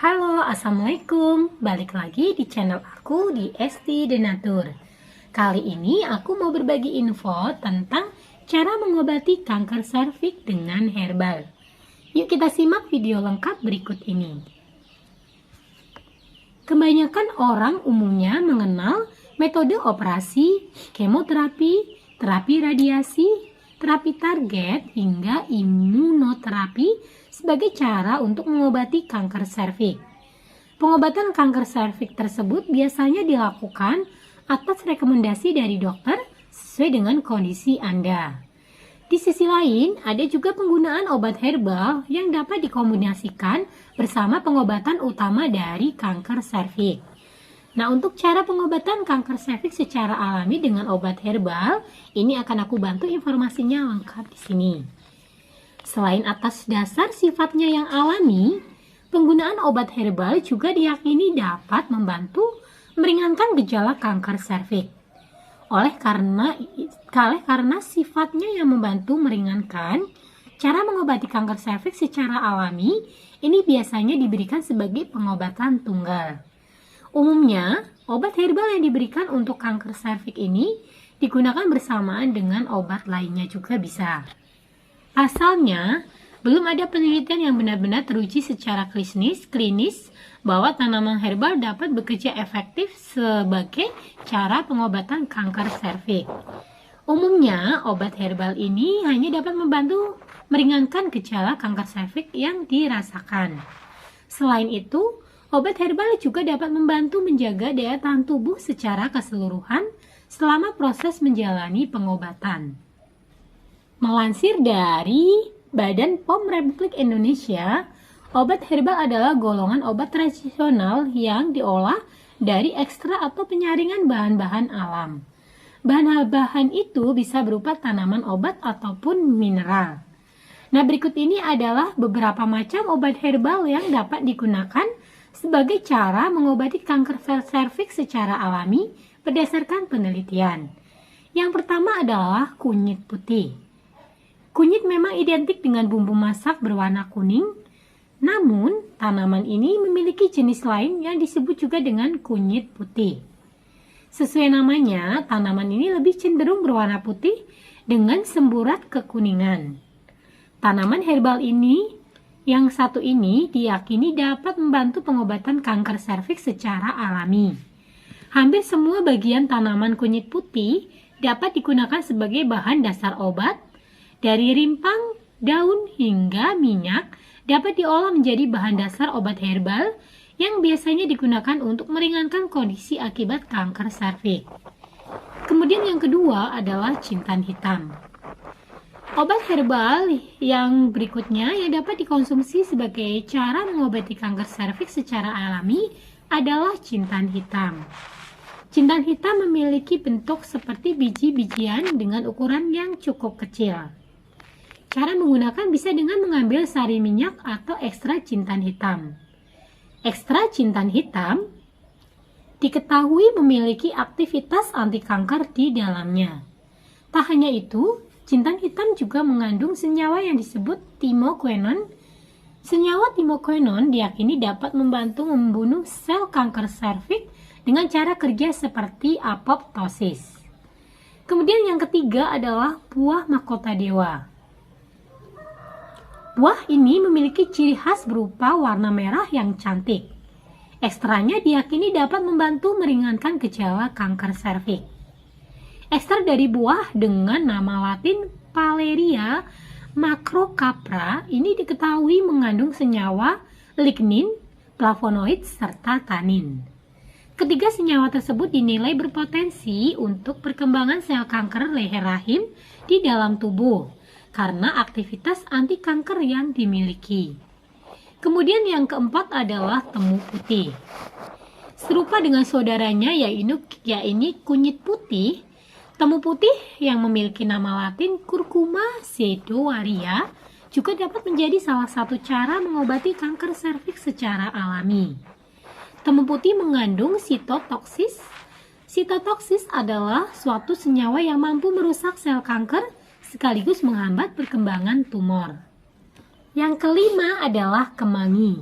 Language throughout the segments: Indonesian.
Halo, Assalamualaikum. Balik lagi di channel aku di Esti Denatur. Kali ini aku mau berbagi info tentang cara mengobati kanker serviks dengan herbal. Yuk kita simak video lengkap berikut ini. Kebanyakan orang umumnya mengenal metode operasi, kemoterapi, terapi radiasi, terapi target, hingga imunoterapi sebagai cara untuk mengobati kanker serviks. Pengobatan kanker serviks tersebut biasanya dilakukan atas rekomendasi dari dokter sesuai dengan kondisi Anda. Di sisi lain, ada juga penggunaan obat herbal yang dapat dikombinasikan bersama pengobatan utama dari kanker serviks. Nah, untuk cara pengobatan kanker serviks secara alami dengan obat herbal, ini akan aku bantu informasinya lengkap di sini. Selain atas dasar sifatnya yang alami, penggunaan obat herbal juga diyakini dapat membantu meringankan gejala kanker serviks. Oleh karena sifatnya yang membantu meringankan, cara mengobati kanker serviks secara alami ini biasanya diberikan sebagai pengobatan tunggal. Umumnya, obat herbal yang diberikan untuk kanker serviks ini digunakan bersamaan dengan obat lainnya juga bisa. Pasalnya, belum ada penelitian yang benar-benar teruji secara klinis bahwa tanaman herbal dapat bekerja efektif sebagai cara pengobatan kanker serviks. Umumnya, obat herbal ini hanya dapat membantu meringankan gejala kanker serviks yang dirasakan. Selain itu, obat herbal juga dapat membantu menjaga daya tahan tubuh secara keseluruhan selama proses menjalani pengobatan. Melansir dari Badan POM Republik Indonesia, obat herbal adalah golongan obat tradisional yang diolah dari ekstra atau penyaringan bahan-bahan alam. Bahan-bahan itu bisa berupa tanaman obat ataupun mineral. Nah, berikut ini adalah beberapa macam obat herbal yang dapat digunakan sebagai cara mengobati kanker serviks secara alami berdasarkan penelitian. Yang pertama adalah kunyit putih. Kunyit memang identik dengan bumbu masak berwarna kuning, namun tanaman ini memiliki jenis lain yang disebut juga dengan kunyit putih. Sesuai namanya, tanaman ini lebih cenderung berwarna putih dengan semburat kekuningan. Tanaman herbal ini, yang satu ini, diyakini dapat membantu pengobatan kanker serviks secara alami. Hampir semua bagian tanaman kunyit putih dapat digunakan sebagai bahan dasar obat. Dari rimpang, daun, hingga minyak dapat diolah menjadi bahan dasar obat herbal yang biasanya digunakan untuk meringankan kondisi akibat kanker serviks. Kemudian yang kedua adalah jintan hitam. Obat herbal yang berikutnya yang dapat dikonsumsi sebagai cara mengobati kanker serviks secara alami adalah jintan hitam. Jintan hitam memiliki bentuk seperti biji-bijian dengan ukuran yang cukup kecil. Cara menggunakan bisa dengan mengambil sari minyak atau ekstra jintan hitam. Ekstra jintan hitam diketahui memiliki aktivitas anti kanker di dalamnya. Tak hanya itu, jintan hitam juga mengandung senyawa yang disebut timoquinone. Senyawa timoquinone diyakini dapat membantu membunuh sel kanker serviks dengan cara kerja seperti apoptosis. Kemudian yang ketiga adalah buah mahkota dewa. Buah ini memiliki ciri khas berupa warna merah yang cantik. Ekstranya diyakini dapat membantu meringankan gejala kanker serviks. Ekstrak dari buah dengan nama latin Paleria macrocapra ini diketahui mengandung senyawa lignin, flavonoid, serta tanin. Ketiga senyawa tersebut dinilai berpotensi untuk perkembangan sel kanker leher rahim di dalam tubuh karena aktivitas anti kanker yang dimiliki. Kemudian yang keempat adalah temu putih. Serupa dengan saudaranya yaitu kunyit putih, temu putih yang memiliki nama latin Curcuma sedoaria juga dapat menjadi salah satu cara mengobati kanker serviks secara alami. Temu putih mengandung sitotoksis. Sitotoksis adalah suatu senyawa yang mampu merusak sel kanker sekaligus menghambat perkembangan tumor. Yang kelima adalah kemangi.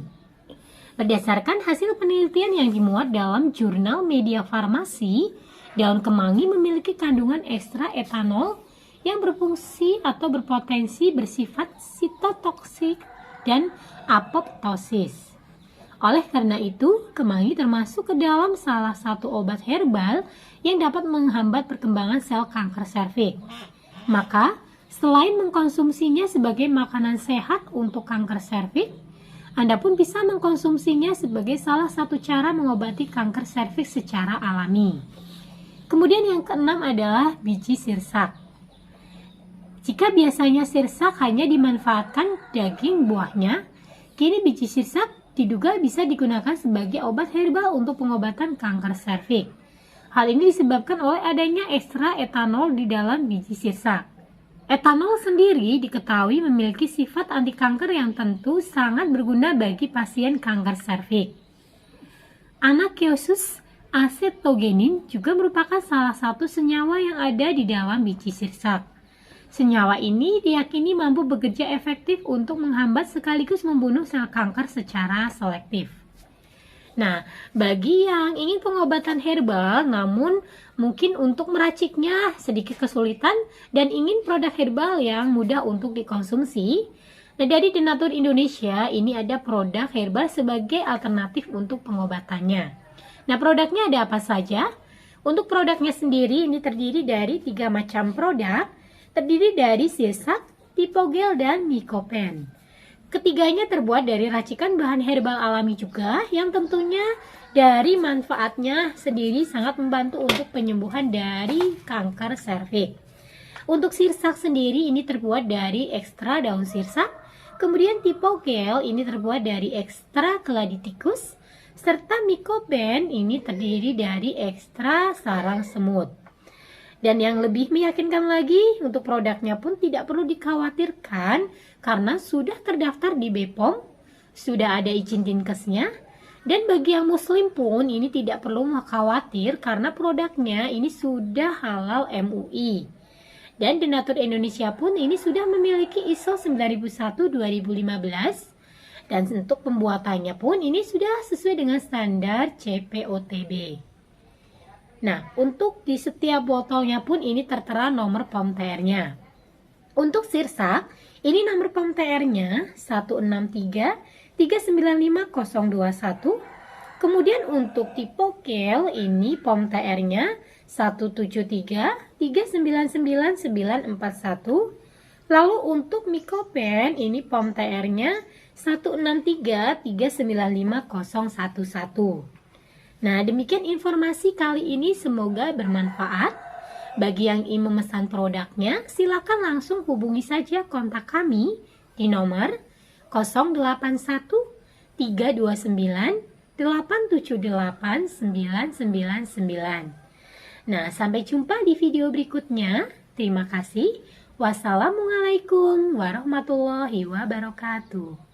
Berdasarkan hasil penelitian yang dimuat dalam jurnal Media Farmasi, daun kemangi memiliki kandungan ekstra etanol yang berfungsi atau berpotensi bersifat sitotoksik dan apoptosis. Oleh karena itu, kemangi termasuk ke dalam salah satu obat herbal yang dapat menghambat perkembangan sel kanker serviks. Maka, selain mengkonsumsinya sebagai makanan sehat untuk kanker serviks, Anda pun bisa mengkonsumsinya sebagai salah satu cara mengobati kanker serviks secara alami. Kemudian yang keenam adalah biji sirsak. Jika biasanya sirsak hanya dimanfaatkan daging buahnya, kini biji sirsak diduga bisa digunakan sebagai obat herbal untuk pengobatan kanker serviks. Hal ini disebabkan oleh adanya ekstra etanol di dalam biji sirsak. Etanol sendiri diketahui memiliki sifat anti kanker yang tentu sangat berguna bagi pasien kanker serviks. Anaceosus acetogenin juga merupakan salah satu senyawa yang ada di dalam biji sirsak. Senyawa ini diyakini mampu bekerja efektif untuk menghambat sekaligus membunuh sel kanker secara selektif. Nah, bagi yang ingin pengobatan herbal namun mungkin untuk meraciknya sedikit kesulitan dan ingin produk herbal yang mudah untuk dikonsumsi, nah dari Denatur Indonesia ini ada produk herbal sebagai alternatif untuk pengobatannya. Nah, produknya ada apa saja? Untuk produknya sendiri ini terdiri dari 3 macam produk, terdiri dari sirsak, tipogel, dan mycopen. Ketiganya terbuat dari racikan bahan herbal alami juga, yang tentunya dari manfaatnya sendiri sangat membantu untuk penyembuhan dari kanker serviks. Untuk sirsak sendiri ini terbuat dari ekstra daun sirsak, kemudian tipogel ini terbuat dari ekstra keladi tikus, serta mycopen ini terdiri dari ekstra sarang semut. Dan yang lebih meyakinkan lagi, untuk produknya pun tidak perlu dikhawatirkan karena sudah terdaftar di BPOM, sudah ada izin dinkesnya, dan bagi yang muslim pun ini tidak perlu khawatir karena produknya ini sudah halal MUI. Dan Denatur Indonesia pun ini sudah memiliki ISO 9001-2015, dan untuk pembuatannya pun ini sudah sesuai dengan standar CPOTB. Nah, untuk di setiap botolnya pun ini tertera nomor POM TR-nya. Untuk sirsak, ini nomor POM TR-nya 163395021. Kemudian untuk tipogel ini POM TR-nya 173399941. Lalu untuk mycopen ini POM TR-nya 163395011. Nah, demikian informasi kali ini, semoga bermanfaat. Bagi yang ingin memesan produknya, silakan langsung hubungi saja kontak kami di nomor 081 329 878 999. Nah, sampai jumpa di video berikutnya. Terima kasih. Wassalamualaikum warahmatullahi wabarakatuh.